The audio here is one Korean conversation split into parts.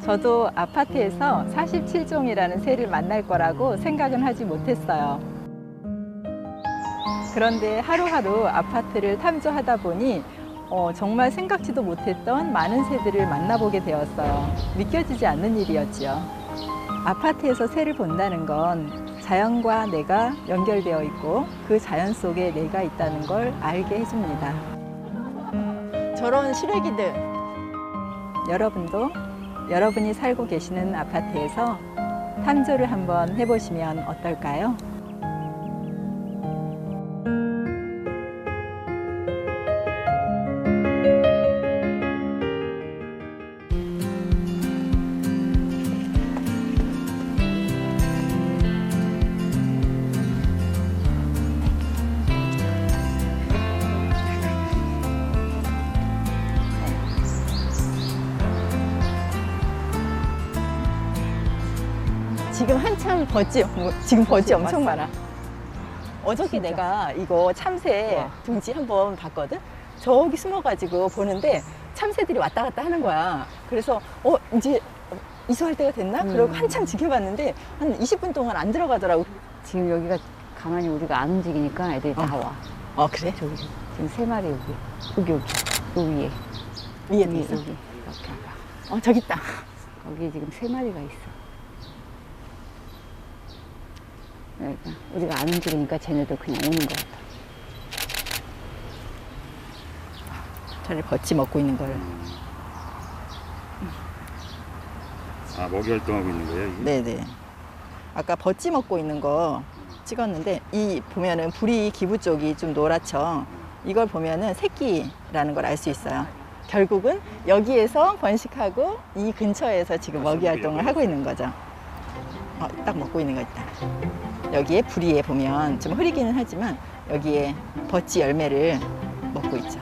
저도 아파트에서 47종이라는 새를 만날 거라고 생각은 하지 못했어요. 그런데 하루하루 아파트를 탐조하다 보니 정말 생각지도 못했던 많은 새들을 만나보게 되었어요. 믿겨지지 않는 일이었지요. 아파트에서 새를 본다는 건 자연과 내가 연결되어 있고 그 자연 속에 내가 있다는 걸 알게 해줍니다. 저런 시래기들, 여러분도 여러분이 살고 계시는 아파트에서 탐조를 한번 해보시면 어떨까요? 지금 한참 지금 버지 엄청 많아. 어저께 진짜? 내가 이거 참새 와. 둥지 한번 봤거든? 저기 숨어가지고 보는데 참새들이 왔다 갔다 하는 거야. 그래서 이제 이수할 때가 됐나? 그러고 한참 지켜봤는데 한 20분 동안 안 들어가더라고. 지금 여기가 가만히 우리가 안 움직이니까 애들이 나와. 그래? 저기 지금 3마리 여기 위에 위에도 있어? 여기 이렇게 봐봐. 저기 있다. 거기 지금 3마리가 있어. 그러니까 우리가 안 움직이니까 쟤네도 그냥 오는 것 같아. 저를 버치 먹고 있는 걸. 먹이 활동하고 있는 거예요? 이게? 네네. 아까 버찌 먹고 있는 거 찍었는데 이 보면은 부리 기부 쪽이 좀 노랗죠. 이걸 보면은 새끼라는 걸 알 수 있어요. 결국은 여기에서 번식하고 이 근처에서 지금 먹이 활동을 하고 있는 거죠. 딱 먹고 있는 거 있다. 여기에 부리에 보면 좀 흐리기는 하지만 여기에 버찌 열매를 먹고 있죠.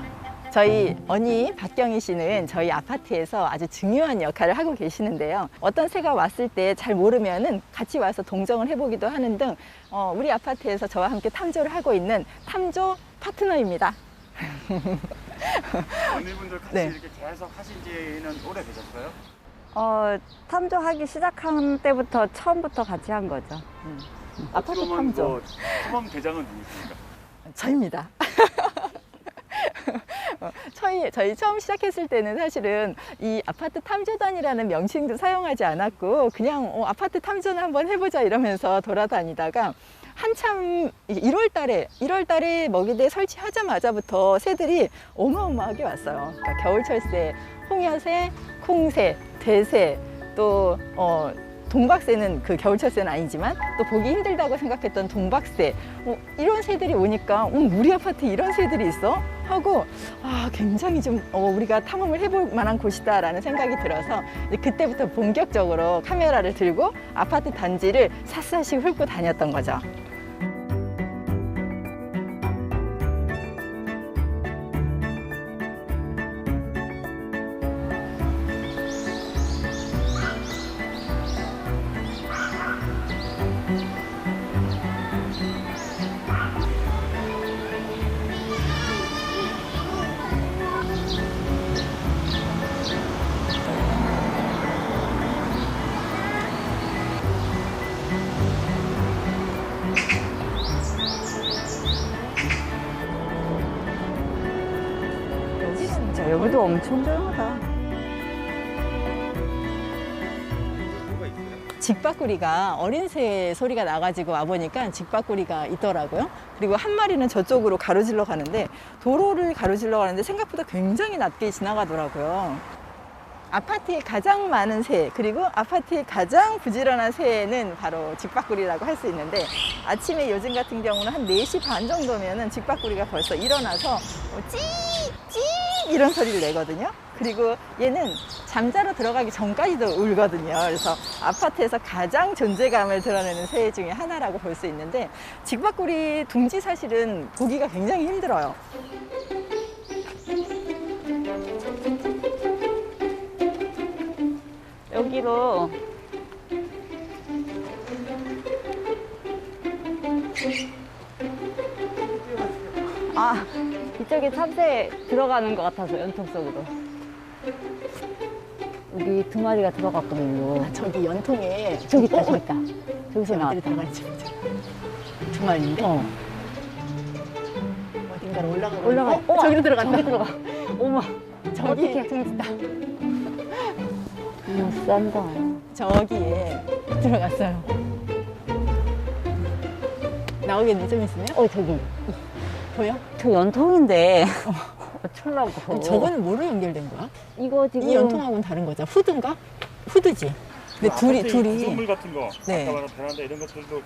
저희 언니 박경희 씨는 저희 아파트에서 아주 중요한 역할을 하고 계시는데요. 어떤 새가 왔을 때 잘 모르면은 같이 와서 동정을 해보기도 하는 등 우리 아파트에서 저와 함께 탐조를 하고 있는 탐조 파트너입니다. 언니분들 같이 네. 이렇게 계속 하신 지는 오래 되셨어요? 탐조하기 시작한 때부터 처음부터 같이 한 거죠. 아파트 어찌 보면 탐조. 뭐 초범 대장은 누구십니까? 저입니다. 저희 처음 시작했을 때는 사실은 이 아파트 탐조단이라는 명칭도 사용하지 않았고 그냥 아파트 탐조는 한번 해보자 이러면서 돌아다니다가 한참 1월 달에 먹이대 설치하자마자부터 새들이 어마어마하게 왔어요. 그러니까 겨울철새, 홍여새, 콩새, 대새, 또 동박새는 그 겨울철새는 아니지만 또 보기 힘들다고 생각했던 동박새 이런 새들이 오니까 우리 아파트에 이런 새들이 있어? 하고 굉장히 좀 우리가 탐험을 해볼 만한 곳이다 라는 생각이 들어서 이제 그때부터 본격적으로 카메라를 들고 아파트 단지를 샅샅이 훑고 다녔던 거죠. 진짜 여기도 엄청 조용하다. 뭐가 있어요? 직박구리가 어린 새 소리가 나가지고 와보니까 직박구리가 있더라고요. 그리고 한 마리는 저쪽으로 가로질러 가는데 도로를 가로질러 가는데 생각보다 굉장히 낮게 지나가더라고요. 아파트에 가장 많은 새 그리고 아파트에 가장 부지런한 새는 바로 직박구리라고 할 수 있는데 아침에 요즘 같은 경우는 한 4시 반 정도면은 직박구리가 벌써 일어나서 찌찌 이런 소리를 내거든요. 그리고 얘는 잠자러 들어가기 전까지도 울거든요. 그래서 아파트에서 가장 존재감을 드러내는 새 중에 하나라고 볼 수 있는데 직박구리 둥지 사실은 보기가 굉장히 힘들어요. 여기로 이쪽에 참새 들어가는 것 같아서 연통 속으로. 여기 2마리가 들어갔거든요. 저기 연통에 저기 있다, 저기 있다. 저기서 어디 나왔다. 들어갔지? 두 마리인데 어딘가로 올라가고 올라가. 저기로 들어간다. 저기 들어가. 어머, 저기 어떡해. 저기 있다. 싼다. 저기에 들어갔어요. 나오겠네 좀 있으면. 저기. 보여? 저 연통인데. 어쩌려고. 그럼 저거는 뭐로 연결된 거야? 이거 지금. 이 연통하고는 다른 거죠. 후드인가? 후드지. 근데 둘이 구조물 같은 거, 네. 아까 말한 베란다 이런 것들도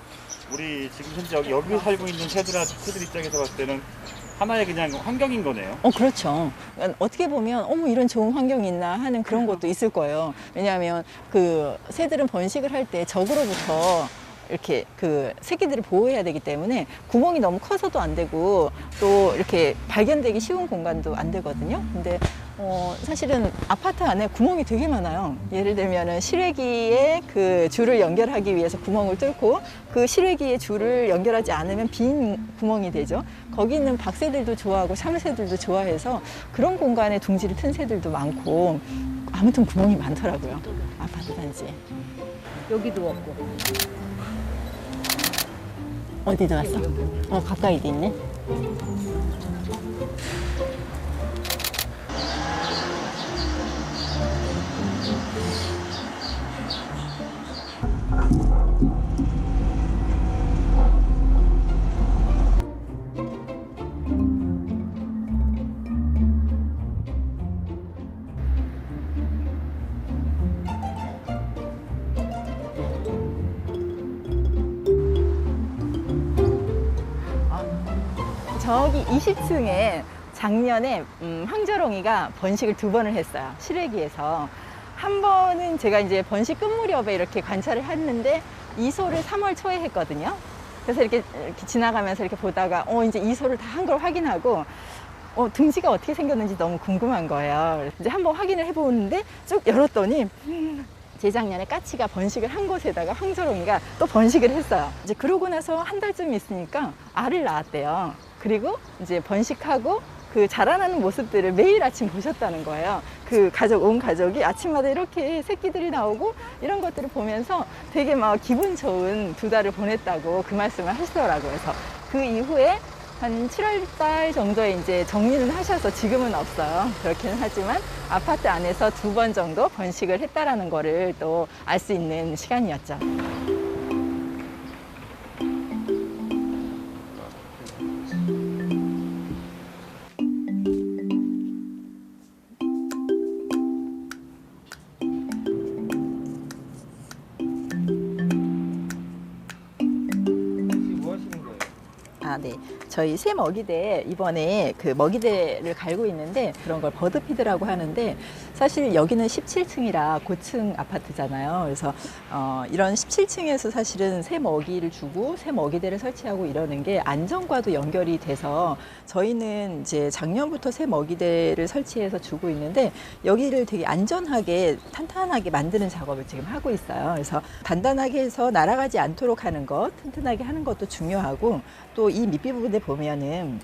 우리 지금 현재 여기 살고 있는 새들 입장에서 봤을 때는 하나의 그냥 환경인 거네요. 그렇죠. 그러니까 어떻게 보면 어머 이런 좋은 환경이 있나 하는 그런 것도 있을 거예요. 왜냐하면 그 새들은 번식을 할 때 적으로부터 이렇게 그 새끼들을 보호해야 되기 때문에 구멍이 너무 커서도 안 되고 또 이렇게 발견되기 쉬운 공간도 안 되거든요. 근데 사실은 아파트 안에 구멍이 되게 많아요. 예를 들면은 실외기에 그 줄을 연결하기 위해서 구멍을 뚫고 그 실외기에 줄을 연결하지 않으면 빈 구멍이 되죠. 거기 있는 박새들도 좋아하고 참새들도 좋아해서 그런 공간에 둥지를 튼 새들도 많고 아무튼 구멍이 많더라고요. 아파트 단지에. 여기도 없고. 어디 들어왔어? 가까이도 있네. 저기 20층에 작년에 황저롱이가 번식을 2번을 했어요. 실외기에서. 한 번은 제가 이제 번식 끝 무렵에 이렇게 관찰을 했는데 이소를 3월 초에 했거든요. 그래서 이렇게 지나가면서 이렇게 보다가 이제 이소를 다 한 걸 확인하고 둥지가 어떻게 생겼는지 너무 궁금한 거예요. 그래서 이제 한번 확인을 해보는데 쭉 열었더니 재작년에 까치가 번식을 한 곳에다가 황저롱이가 또 번식을 했어요. 이제 그러고 나서 한 달쯤 있으니까 알을 낳았대요. 그리고 이제 번식하고 그 자라나는 모습들을 매일 아침 보셨다는 거예요. 그 온 가족이 아침마다 이렇게 새끼들이 나오고 이런 것들을 보면서 되게 막 기분 좋은 2달을 보냈다고 그 말씀을 하시더라고요. 그래서 그 이후에 한 7월 달 정도에 이제 정리를 하셔서 지금은 없어요. 그렇기는 하지만 아파트 안에서 2번 정도 번식을 했다라는 거를 또 알 수 있는 시간이었죠. 네. 저희 새 먹이대 이번에 그 먹이대를 갈고 있는데 그런 걸 버드피드라고 하는데 사실 여기는 17층이라 고층 아파트잖아요. 그래서 이런 17층에서 사실은 새 먹이를 주고 새 먹이대를 설치하고 이러는 게 안전과도 연결이 돼서 저희는 이제 작년부터 새 먹이대를 설치해서 주고 있는데 여기를 되게 안전하게 탄탄하게 만드는 작업을 지금 하고 있어요. 그래서 단단하게 해서 날아가지 않도록 하는 것, 튼튼하게 하는 것도 중요하고 또 이 밑에 부분에 보면은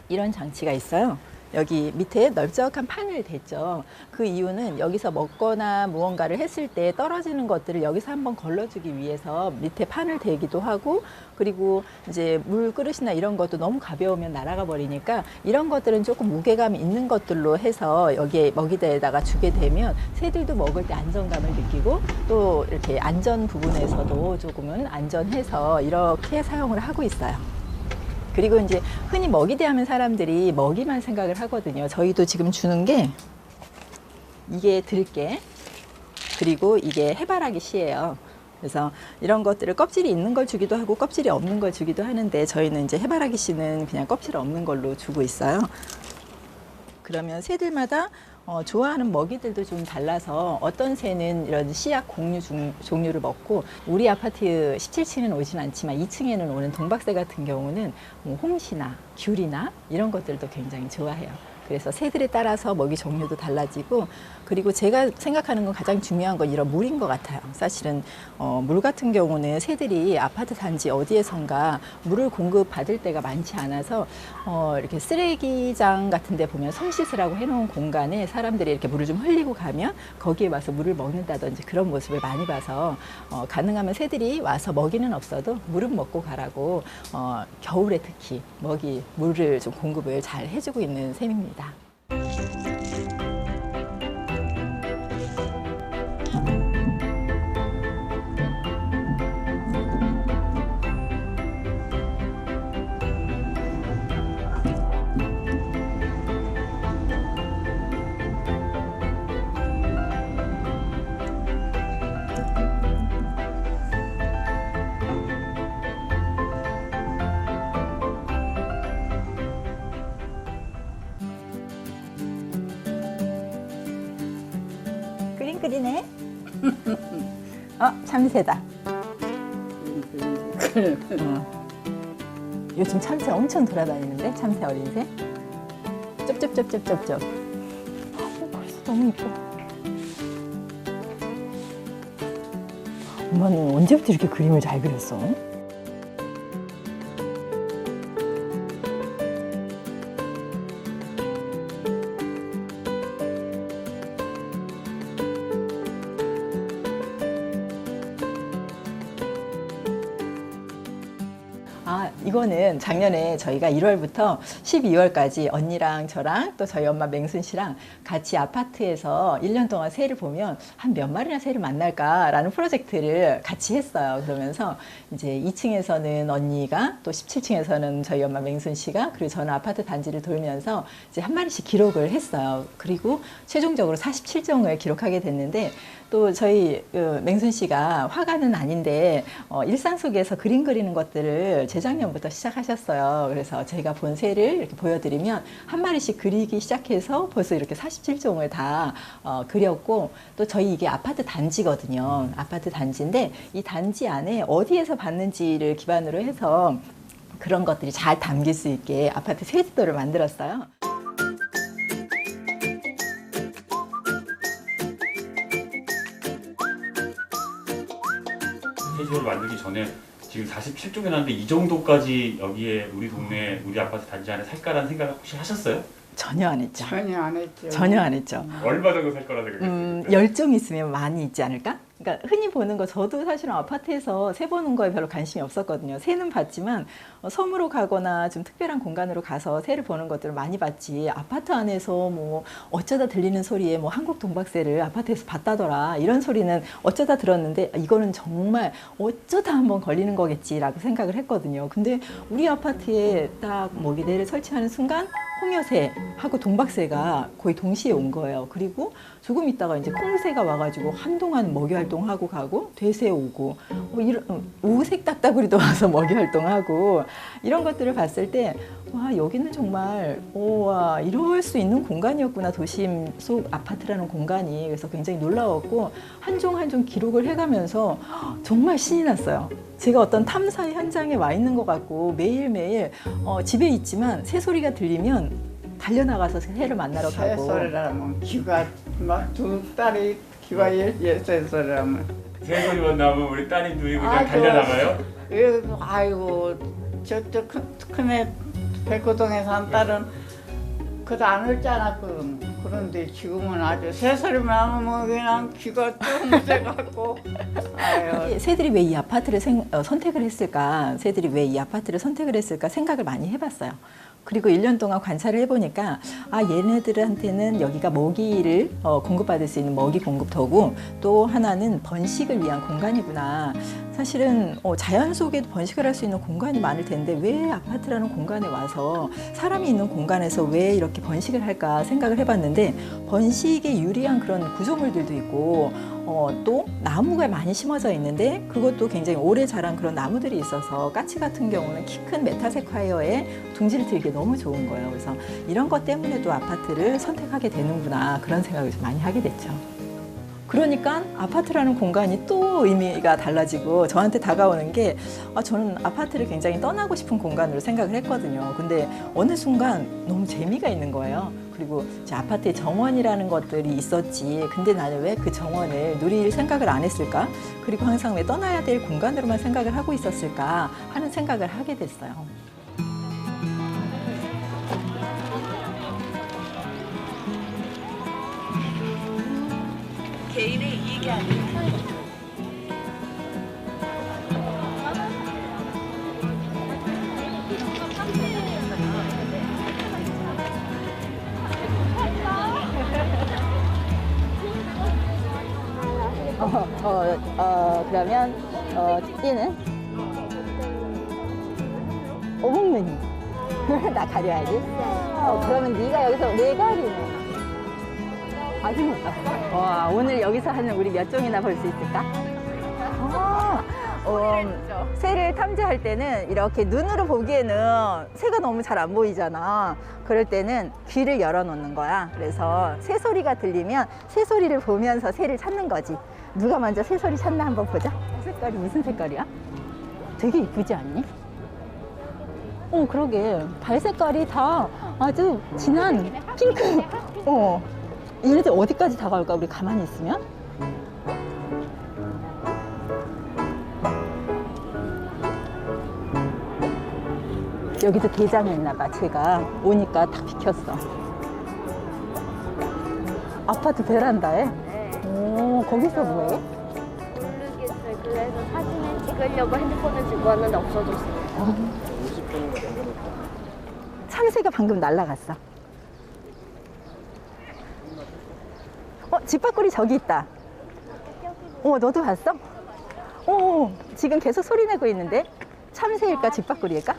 이런 장치가 있어요. 여기 밑에 넓적한 판을 댔죠. 그 이유는 여기서 먹거나 무언가를 했을 때 떨어지는 것들을 여기서 한번 걸러주기 위해서 밑에 판을 대기도 하고 그리고 이제 물 그릇이나 이런 것도 너무 가벼우면 날아가 버리니까 이런 것들은 조금 무게감 있는 것들로 해서 여기에 먹이대에다가 주게 되면 새들도 먹을 때 안정감을 느끼고 또 이렇게 안전 부분에서도 조금은 안전해서 이렇게 사용을 하고 있어요. 그리고 이제 흔히 먹이대 하면 사람들이 먹이만 생각을 하거든요. 저희도 지금 주는 게 이게 들깨 그리고 이게 해바라기 씨예요. 그래서 이런 것들을 껍질이 있는 걸 주기도 하고 껍질이 없는 걸 주기도 하는데 저희는 이제 해바라기 씨는 그냥 껍질 없는 걸로 주고 있어요. 그러면 새들마다 좋아하는 먹이들도 좀 달라서 어떤 새는 이런 씨앗 공유 종류를 먹고 우리 아파트 17층에는 오진 않지만 2층에는 오는 동박새 같은 경우는 뭐 홍시나 귤이나 이런 것들도 굉장히 좋아해요. 그래서 새들에 따라서 먹이 종류도 달라지고, 그리고 제가 생각하는 건 가장 중요한 건 이런 물인 것 같아요. 사실은 물 같은 경우는 새들이 아파트 단지 어디에선가 물을 공급받을 때가 많지 않아서 이렇게 쓰레기장 같은 데 보면 손 씻으라고 해놓은 공간에 사람들이 이렇게 물을 좀 흘리고 가면 거기에 와서 물을 먹는다든지 그런 모습을 많이 봐서 가능하면 새들이 와서 먹이는 없어도 물은 먹고 가라고 겨울에 특히 물을 좀 공급을 잘 해주고 있는 셈입니다. 끓이네. 참새다. 요즘 참새 엄청 돌아다니는데, 참새 어린 새. 쩝쩝쩝쩝쩝쩝. 벌써 너무 이뻐. 엄마는 언제부터 이렇게 그림을 잘 그렸어? 이거는 작년에 저희가 1월부터 12월까지 언니랑 저랑 또 저희 엄마 맹순 씨랑 같이 아파트에서 1년 동안 새를 보면 한 몇 마리나 새를 만날까라는 프로젝트를 같이 했어요. 그러면서 이제 2층에서는 언니가 또 17층에서는 저희 엄마 맹순 씨가 그리고 저는 아파트 단지를 돌면서 이제 한 마리씩 기록을 했어요. 그리고 최종적으로 47종을 기록하게 됐는데 또 저희 맹순 씨가 화가는 아닌데 일상 속에서 그림 그리는 것들을 재작년부터 시작하셨어요. 그래서 제가 본 새를 이렇게 보여드리면 한 마리씩 그리기 시작해서 벌써 이렇게 47종을 다 그렸고, 또 저희 이게 아파트 단지거든요. 아파트 단지인데 이 단지 안에 어디에서 봤는지를 기반으로 해서 그런 것들이 잘 담길 수 있게 아파트 새지도를 만들었어요. 새지도를 만들기 전에 지금 47종이 나는데 이 정도까지 여기에 우리 동네 우리 아파트 단지 안에 살까라는 생각을 혹시 하셨어요? 전혀 안 했죠. 전혀 안 했죠. 전혀 안 했죠. 얼마 정도 살 거라 생각했어요? 10종 있으면 많이 있지 않을까? 그러니까 흔히 보는 거, 저도 사실은 아파트에서 새 보는 거에 별로 관심이 없었거든요. 새는 봤지만 섬으로 가거나 좀 특별한 공간으로 가서 새를 보는 것들을 많이 봤지, 아파트 안에서 뭐 어쩌다 들리는 소리에 뭐 한국 동박새를 아파트에서 봤다더라 이런 소리는 어쩌다 들었는데, 이거는 정말 어쩌다 한번 걸리는 거겠지라고 생각을 했거든요. 근데 우리 아파트에 딱 모기대를 설치하는 순간 홍여새하고 동박새가 거의 동시에 온 거예요. 그리고 조금 있다가 이제 콩새가 와가지고 한동안 먹이 활동하고 가고, 돼새 오고, 우색 딱따구리도 와서 먹이 활동하고, 이런 것들을 봤을 때, 와, 여기는 정말, 와, 이럴 수 있는 공간이었구나, 도심 속 아파트라는 공간이. 그래서 굉장히 놀라웠고, 한 종 한 종 기록을 해가면서 정말 신이 났어요. 제가 어떤 탐사 현장에 와 있는 것 같고, 매일매일 집에 있지만 새 소리가 들리면 달려나가서 새를 만나러 새 가고. 소리라면 귀가 막 두 딸이 귀가 새 소리라면. 새 소리만 나면 우리 따님들이 그냥 달려나가요? 아이고 저쪽 큰애 백호동에 산 딸은 그도 안 울잖아. 그런데 지금은 아주 새 소리만 하면 그냥 귀가 쫑 새갖고. 아유. 새들이 왜 이 아파트를 선택을 했을까? 새들이 왜 이 아파트를 선택을 했을까? 생각을 많이 해봤어요. 그리고 1년 동안 관찰을 해보니까, 아, 얘네들한테는 여기가 먹이를 공급받을 수 있는 먹이 공급터고, 또 하나는 번식을 위한 공간이구나. 사실은 자연 속에도 번식을 할 수 있는 공간이 많을 텐데 왜 아파트라는 공간에 와서 사람이 있는 공간에서 왜 이렇게 번식을 할까 생각을 해봤는데, 번식에 유리한 그런 구조물들도 있고, 또 나무가 많이 심어져 있는데 그것도 굉장히 오래 자란 그런 나무들이 있어서, 까치 같은 경우는 키 큰 메타세콰이어에 둥지를 들기 너무 좋은 거예요. 그래서 이런 것 때문에도 아파트를 선택하게 되는구나, 그런 생각을 좀 많이 하게 됐죠. 그러니까 아파트라는 공간이 또 의미가 달라지고, 저한테 다가오는 게, 저는 아파트를 굉장히 떠나고 싶은 공간으로 생각을 했거든요. 근데 어느 순간 너무 재미가 있는 거예요. 그리고 이제 아파트에 정원이라는 것들이 있었지. 근데 나는 왜 그 정원을 누릴 생각을 안 했을까? 그리고 항상 왜 떠나야 될 공간으로만 생각을 하고 있었을까 하는 생각을 하게 됐어요. 개인의 이익이 아닌 그러면 얘는 오목눈이 나 가려야지. 그러면 네가 여기서 왜 가리네? 아직 못 봤어. 와, 오늘 여기서 하는 우리 몇 종이나 볼 수 있을까? 새를 탐지할 때는 이렇게 눈으로 보기에는 새가 너무 잘 안 보이잖아. 그럴 때는 귀를 열어놓는 거야. 그래서 새 소리가 들리면 새 소리를 보면서 새를 찾는 거지. 누가 먼저 새 소리 찾나 한번 보자. 색깔이 무슨 색깔이야? 되게 이쁘지 않니? 그러게. 발 색깔이 다 아주 진한 핑크. 얘네들 어디까지 다가올까? 우리 가만히 있으면? 여기도 개장했나봐. 제가 오니까 다 비켰어. 아파트 베란다에? 오, 거기서 뭐해? 모르겠어요. 그래서 사진을 찍으려고 핸드폰을 들고 왔는데 없어졌어요. 참새가 방금 날아갔어. 집밥구리 저기 있다. 너도 봤어? 지금 계속 소리 내고 있는데? 참새일까, 집밥구리일까?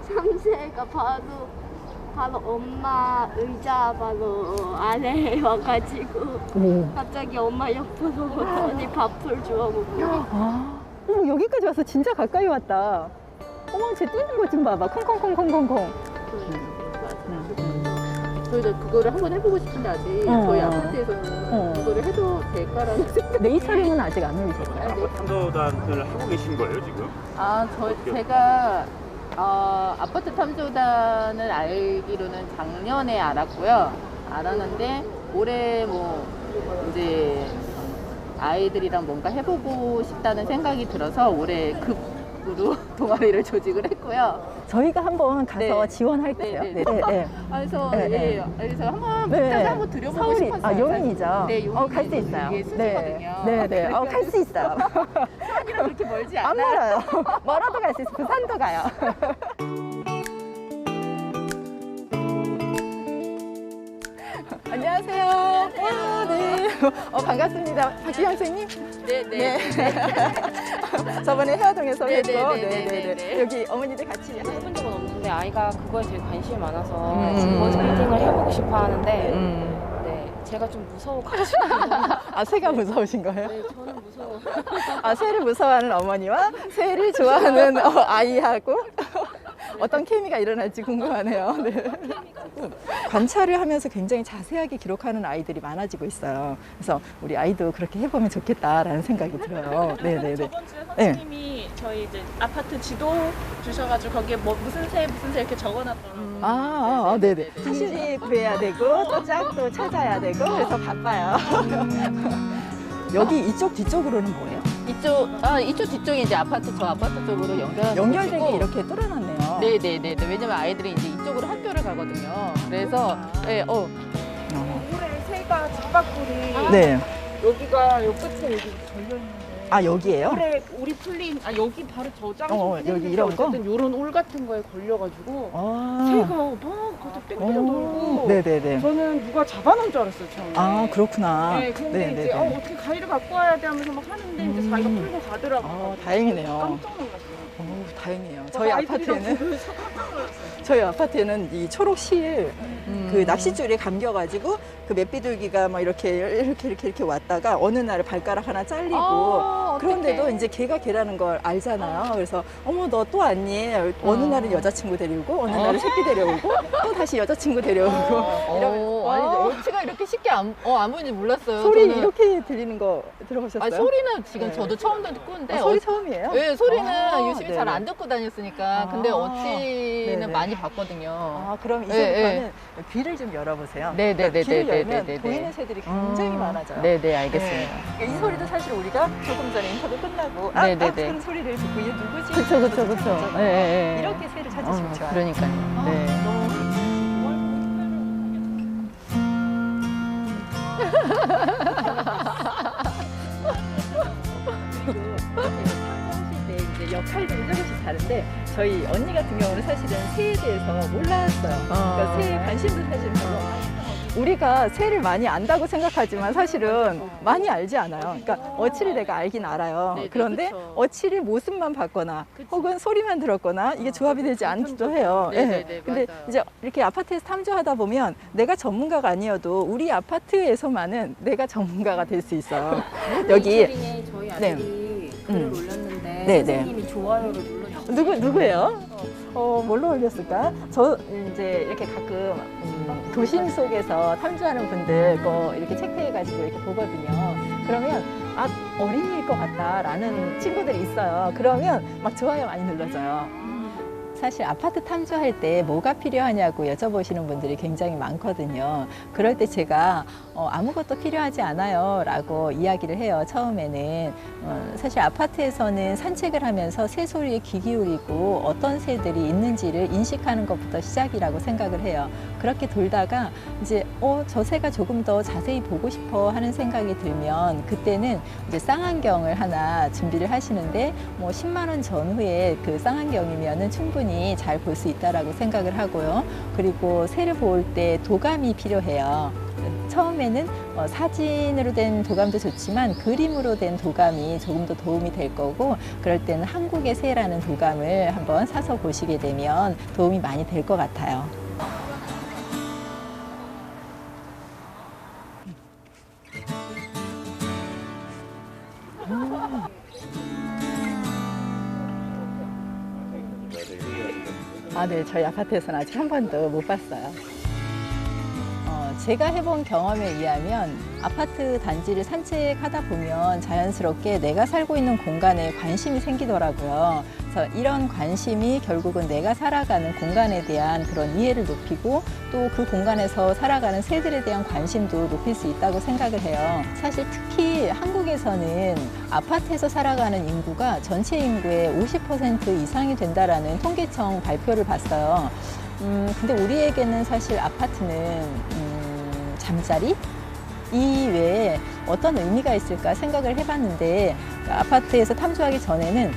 참새가 바로 엄마 의자 바로 아래에 와가지고 갑자기 엄마 옆으로 오더니 밥을 주워 먹고. 여기까지 와서 진짜 가까이 왔다. 쟤 뛰는 거 좀 봐봐. 콩콩콩콩콩콩. 저희도 그거를 한번 해보고 싶은데 아직 저희 아파트에서는 그거를 해도 될까라는 생각. 네이처링은 아직 안 올리셨어요? 탐조단을 하고 계신 거예요 지금? 제가 아파트 탐조단을 알기로는 작년에 알았는데 올해 뭐 이제 아이들이랑 뭔가 해보고 싶다는 생각이 들어서 올해 급으로 동아리를 조직을 했고요. 저희가 한번 가서 네. 지원할게요. 네. 그래서 그래서 한번 네. 부탁을 한번 드려보고 서울이 싶었어요. 용인이죠? 네, 용인. 갈 수 있어요. 이게 수지거든요. 네. 갈 수 있어요. 수원이랑 그렇게 멀지 안 않아요. 멀어요. 멀어도 갈 수 있어요. 부산도 가요. 안녕하세요. 네. 반갑습니다. 박지현 선생님? 네. 저번에 해화동에서 네, 뵙고. 네. 여기 어머니들 같이 해본 적은 없는데 아이가 그거에 되게 관심이 많아서 음. 버즈 빌딩을 해보고 싶어 하는데 음. 네, 제가 좀 무서워가지고 새가 무서우신 거예요? 네, 저는 무서워. 새를 무서워하는 어머니와 새를 좋아하는 아이하고 어떤 케미가 일어날지 궁금하네요. 네. 관찰을 하면서 굉장히 자세하게 기록하는 아이들이 많아지고 있어요. 그래서 우리 아이도 그렇게 해보면 좋겠다라는 생각이 들어요. 네네네. 저번 주에 선생님이 저희 이제 아파트 지도 주셔가지고 거기에 뭐 무슨 새 이렇게 적어놨더라고요. 네네. 사실이 구해야 되고 또 짝도 찾아야 되고 그래서 바빠요. 여기 이쪽 뒤쪽으로는 뭐예요? 이쪽 뒤쪽에 이제 저 아파트 쪽으로 연결되게 이렇게 뚫어놨네요. 네네네. 왜냐면 아이들이 이제 이쪽으로 학교를 가거든요. 그래서 올해 새가 집밥꿀이 네. 여기가 요 끝에 여기 걸려있는데 여기에요? 올해 우리 풀린 여기 바로 저 짱. 여기 이런 거? 어쨌든 요런 올 같은 거에 걸려가지고 아. 새가 막 거기서 뺑뺑 돌고 네네네. 저는 누가 잡아놓은 줄 알았어요 처음에. 그렇구나. 네, 근데 이제 어떻게 가위를 갖고 와야 돼 하면서 막 하는데 이제 자기가 풀고 가더라고요. 다행이네요. 깜짝 놀랐어요. 다행이에요. 아이들이랑 저희 아파트에는 이 초록 실 그 낚싯줄에 감겨가지고 그 맷비둘기가 막 이렇게 왔다가 어느 날 발가락 하나 잘리고 그런데도 이제 걔가 걔라는 걸 알잖아요. 그래서 어머 너 또 왔니? 어느 날은 여자친구 데려오고 어느 날은 새끼 데려오고 또 다시 여자친구 데려오고 이러면서 아니 어치가 이렇게 쉽게 안 보이는지 몰랐어요. 소리 저는. 이렇게 들리는 거 들어보셨어요? 아니, 소리는 지금 네. 저도 처음 듣고인데 소리 처음이에요? 네, 소리는 유심히 네네. 잘 안 듣고 다녔으니까. 근데 아, 어치는 네네. 많이 봤거든요. 아, 그럼 네, 이제부터는 귀를 좀 열어보세요. 네네네네네네네. 귀를 열면 보이는 새들이 굉장히 많아져요. 네네, 알겠습니다. 네. 이 소리도 사실 우리가 조금 전에 인터뷰 끝나고 네네네. 하는 소리를 듣고 얘 누구지? 그쵸. 찾았잖아요. 네. 이렇게 새를 찾으시면 좋아요. 그러니까요. 네. 탐정실 때 이제 역할들이 조금씩 다른데 저희 언니 같은 경우는 사실은 새에 대해서 몰랐어요. 그러니까 새에 관심도 사실 별로 없어요. 우리가 새를 많이 안다고 생각하지만 사실은 많이 알지 않아요. 그러니까 어치를 내가 알긴 알아요. 네네, 그런데 그쵸. 어치를 모습만 봤거나 혹은 소리만 들었거나 이게 조합이 되지 않기도 해요. 네네네, 예. 근데 맞아요. 이제 이렇게 아파트에서 탐조하다 보면 내가 전문가가 아니어도 우리 아파트에서만은 내가 전문가가 될 수 있어요. 여기 이쪽에 저희 아들이 글을 올렸는데 네네. 선생님이 좋아요를 눌러주셨어요. 누구예요? 뭘로 올렸을까? 저 이제 이렇게 가끔 도심 속에서 탐주하는 분들 거 이렇게 체크해가지고 이렇게 보거든요. 그러면 어린이일 것 같다라는 친구들이 있어요. 그러면 막 좋아요 많이 눌러줘요. 사실 아파트 탐주할 때 뭐가 필요하냐고 여쭤보시는 분들이 굉장히 많거든요. 그럴 때 제가 아무것도 필요하지 않아요 라고 이야기를 해요. 처음에는 사실 아파트에서는 산책을 하면서 새 소리에 귀 기울이고 어떤 새들이 있는지를 인식하는 것부터 시작이라고 생각을 해요. 그렇게 돌다가 이제 저 새가 조금 더 자세히 보고 싶어 하는 생각이 들면 그때는 이제 쌍안경을 하나 준비를 하시는데 뭐 10만 원 전후에 그 쌍안경이면은 충분히 잘 볼 수 있다라고 생각을 하고요. 그리고 새를 볼 때 도감이 필요해요. 처음에는 사진으로 된 도감도 좋지만 그림으로 된 도감이 조금 더 도움이 될 거고 그럴 때는 한국의 새라는 도감을 한번 사서 보시게 되면 도움이 많이 될 것 같아요. 네, 저희 아파트에서는 아직 한 번도 못 봤어요. 제가 해본 경험에 의하면 아파트 단지를 산책하다 보면 자연스럽게 내가 살고 있는 공간에 관심이 생기더라고요. 그래서 이런 관심이 결국은 내가 살아가는 공간에 대한 그런 이해를 높이고 또 그 공간에서 살아가는 새들에 대한 관심도 높일 수 있다고 생각을 해요. 사실 특히 한국에서는 아파트에서 살아가는 인구가 전체 인구의 50% 이상이 된다라는 통계청 발표를 봤어요. 근데 우리에게는 사실 아파트는 잠자리 이외에 어떤 의미가 있을까 생각을 해봤는데 아파트에서 탐주하기 전에는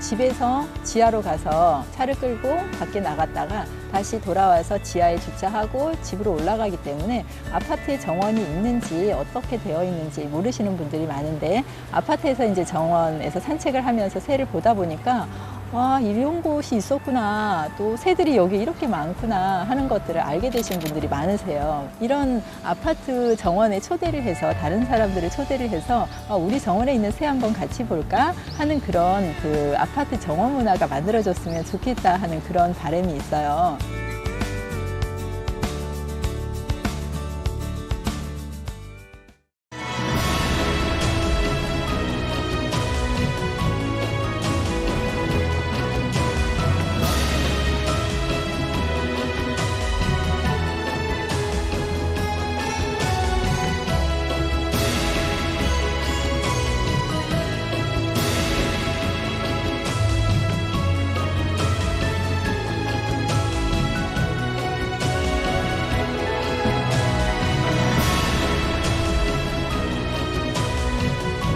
집에서 지하로 가서 차를 끌고 밖에 나갔다가 다시 돌아와서 지하에 주차하고 집으로 올라가기 때문에 아파트에 정원이 있는지 어떻게 되어 있는지 모르시는 분들이 많은데 아파트에서 이제 정원에서 산책을 하면서 새를 보다 보니까 와, 이런 곳이 있었구나. 또 새들이 여기 이렇게 많구나 하는 것들을 알게 되신 분들이 많으세요. 이런 아파트 정원에 초대를 해서 다른 사람들을 초대를 해서 우리 정원에 있는 새 한번 같이 볼까 하는 그런 그 아파트 정원 문화가 만들어졌으면 좋겠다 하는 그런 바람이 있어요.